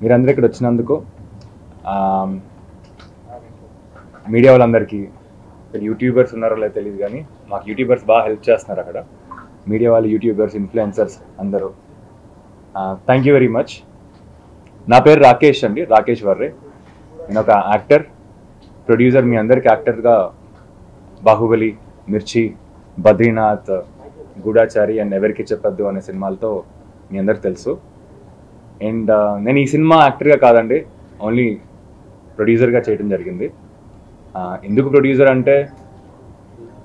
మీరందరూ ఇక్కడ వచ్చినందుకు మీడియా వాళ్ళందరికీ, యూట్యూబర్స్ ఉన్నారో లేదో తెలియదు కానీ మాకు యూట్యూబర్స్ బాగా హెల్ప్ చేస్తున్నారు అక్కడ. మీడియా వాళ్ళు, యూట్యూబర్స్, ఇన్ఫ్లుయెన్సర్స్ అందరూ థ్యాంక్ యూ వెరీ మచ్. నా పేరు రాకేష్ అండి, రాకేష్ వర్రే. నేను ఒక యాక్టర్, ప్రొడ్యూసర్. మీ అందరికి యాక్టర్గా బాహుబలి, మిర్చి, బద్రీనాథ్, గూఢాచారి అండ్ ఎవరికి చెప్పద్దు అనే సినిమాలతో మీ అందరికి తెలుసు. అండ్ నేను ఈ సినిమా యాక్టర్గా కాదండి, ఓన్లీ ప్రొడ్యూసర్గా చేయడం జరిగింది. ఎందుకు ప్రొడ్యూసర్ అంటే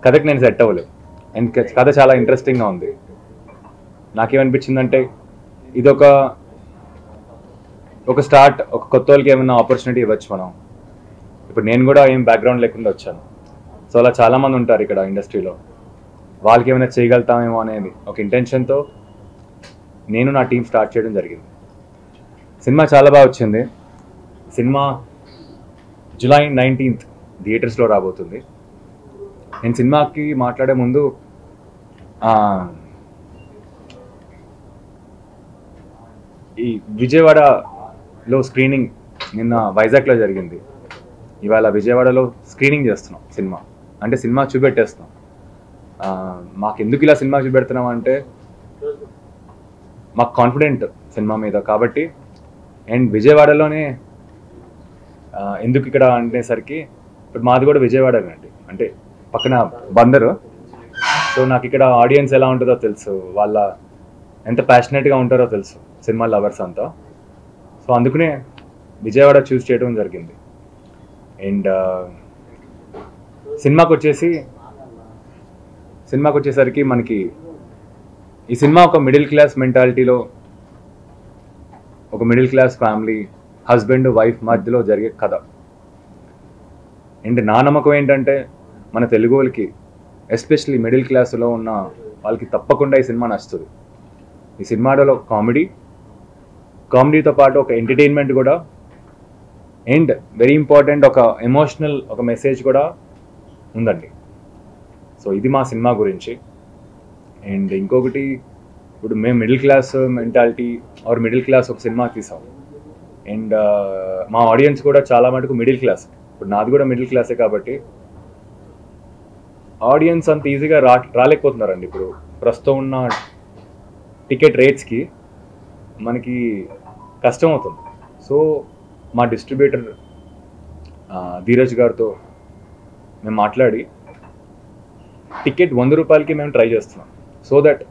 కథకి నేను సెట్ అవ్వలేదు. అండ్ కథ చాలా ఇంట్రెస్టింగ్గా ఉంది. నాకేమనిపించిందంటే ఇదొక స్టార్ట్, ఒక కొత్త వాళ్ళకి ఏమైనా ఆపర్చునిటీ ఇవ్వచ్చు మనం. ఇప్పుడు నేను కూడా ఏం బ్యాక్గ్రౌండ్ లేకుండా వచ్చాను. సో అలా చాలామంది ఉంటారు ఇక్కడ ఇండస్ట్రీలో, వాళ్ళకి ఏమైనా చేయగలుగుతామేమో అనేది ఒక ఇంటెన్షన్తో నేను నా టీం స్టార్ట్ చేయడం జరిగింది. సినిమా చాలా బాగా వచ్చింది. సినిమా జూలై 19th థియేటర్స్లో రాబోతుంది. నేను సినిమాకి మాట్లాడే ముందు ఈ విజయవాడలో స్క్రీనింగ్ నిన్న వైజాగ్లో జరిగింది. ఇవాళ విజయవాడలో స్క్రీనింగ్ చేస్తున్నాం సినిమా. అంటే సినిమా చూపెట్టేస్తున్నాం. మాకు ఎందుకు ఇలా సినిమా చూపెడుతున్నాం అంటే మాకు కాన్ఫిడెంట్ సినిమా మీద కాబట్టి. అండ్ విజయవాడలోనే ఎందుకు ఇక్కడ అనేసరికి ఇప్పుడు మాది కూడా విజయవాడనండి, అంటే పక్కన బందరు. సో నాకు ఇక్కడ ఆడియన్స్ ఎలా ఉంటుందో తెలుసు, వాళ్ళ ఎంత ప్యాషనెట్గా ఉంటారో తెలుసు సినిమా లవర్స్ అంతా. సో అందుకనే విజయవాడ చూస్ చేయడం జరిగింది. అండ్ సినిమాకి వచ్చేసరికి మనకి ఈ సినిమా ఒక మిడిల్ క్లాస్ మెంటాలిటీలో, ఒక middle class family, husband wife మధ్యలో జరిగే కథ. అండ్ నా నమ్మకం ఏంటంటే మన తెలుగు వాళ్ళకి, ఎస్పెషలీ మిడిల్ క్లాస్లో ఉన్న వాళ్ళకి తప్పకుండా ఈ సినిమా నచ్చుతుంది. ఈ సినిమాలో కామెడీతో పాటు ఒక ఎంటర్టైన్మెంట్ కూడా, అండ్ వెరీ ఇంపార్టెంట్ ఒక ఎమోషనల్ ఒక మెసేజ్ కూడా ఉందండి. సో ఇది మా సినిమా గురించి. అండ్ ఇంకొకటి, ఇప్పుడు మేము middle class mentality or middle class ఒక సినిమా తీసాం. అండ్ మా ఆడియన్స్ కూడా చాలా మటుకు మిడిల్ క్లాస్. ఇప్పుడు నాది కూడా మిడిల్ క్లాసే కాబట్టి ఆడియన్స్ అంత ఈజీగా రాలేకపోతున్నారండి. ఇప్పుడు ప్రస్తుతం ఉన్న టికెట్ రేట్స్కి మనకి కష్టం అవుతుంది. సో మా డిస్ట్రిబ్యూటర్ ధీరజ్ గారితో మేము మాట్లాడి టికెట్ 100 రూపాయలకి మేము ట్రై చేస్తున్నాం. సో దట్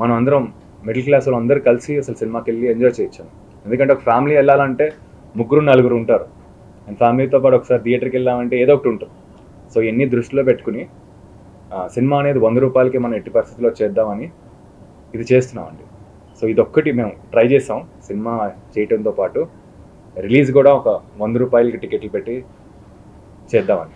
మనం అందరం మిడిల్ క్లాస్ వాళ్ళు అందరూ కలిసి అసలు సినిమాకి వెళ్ళి ఎంజాయ్ చేయొచ్చాను. ఎందుకంటే ఒక ఫ్యామిలీ వెళ్ళాలంటే 3-4 ఉంటారు. అండ్ ఫ్యామిలీతో పాటు ఒకసారి థియేటర్కి వెళ్ళామంటే ఏదో ఒకటి ఉంటుంది. సో ఇవన్నీ దృష్టిలో పెట్టుకుని సినిమా అనేది 100 రూపాయలకి మనం ఎట్టి పరిస్థితుల్లో చేద్దామని ఇది చేస్తున్నామండి. సో ఇదొక్కటి మేము ట్రై చేసాం. సినిమా చేయడంతో పాటు రిలీజ్ కూడా ఒక 100 రూపాయలకి టికెట్లు పెట్టి చేద్దామని.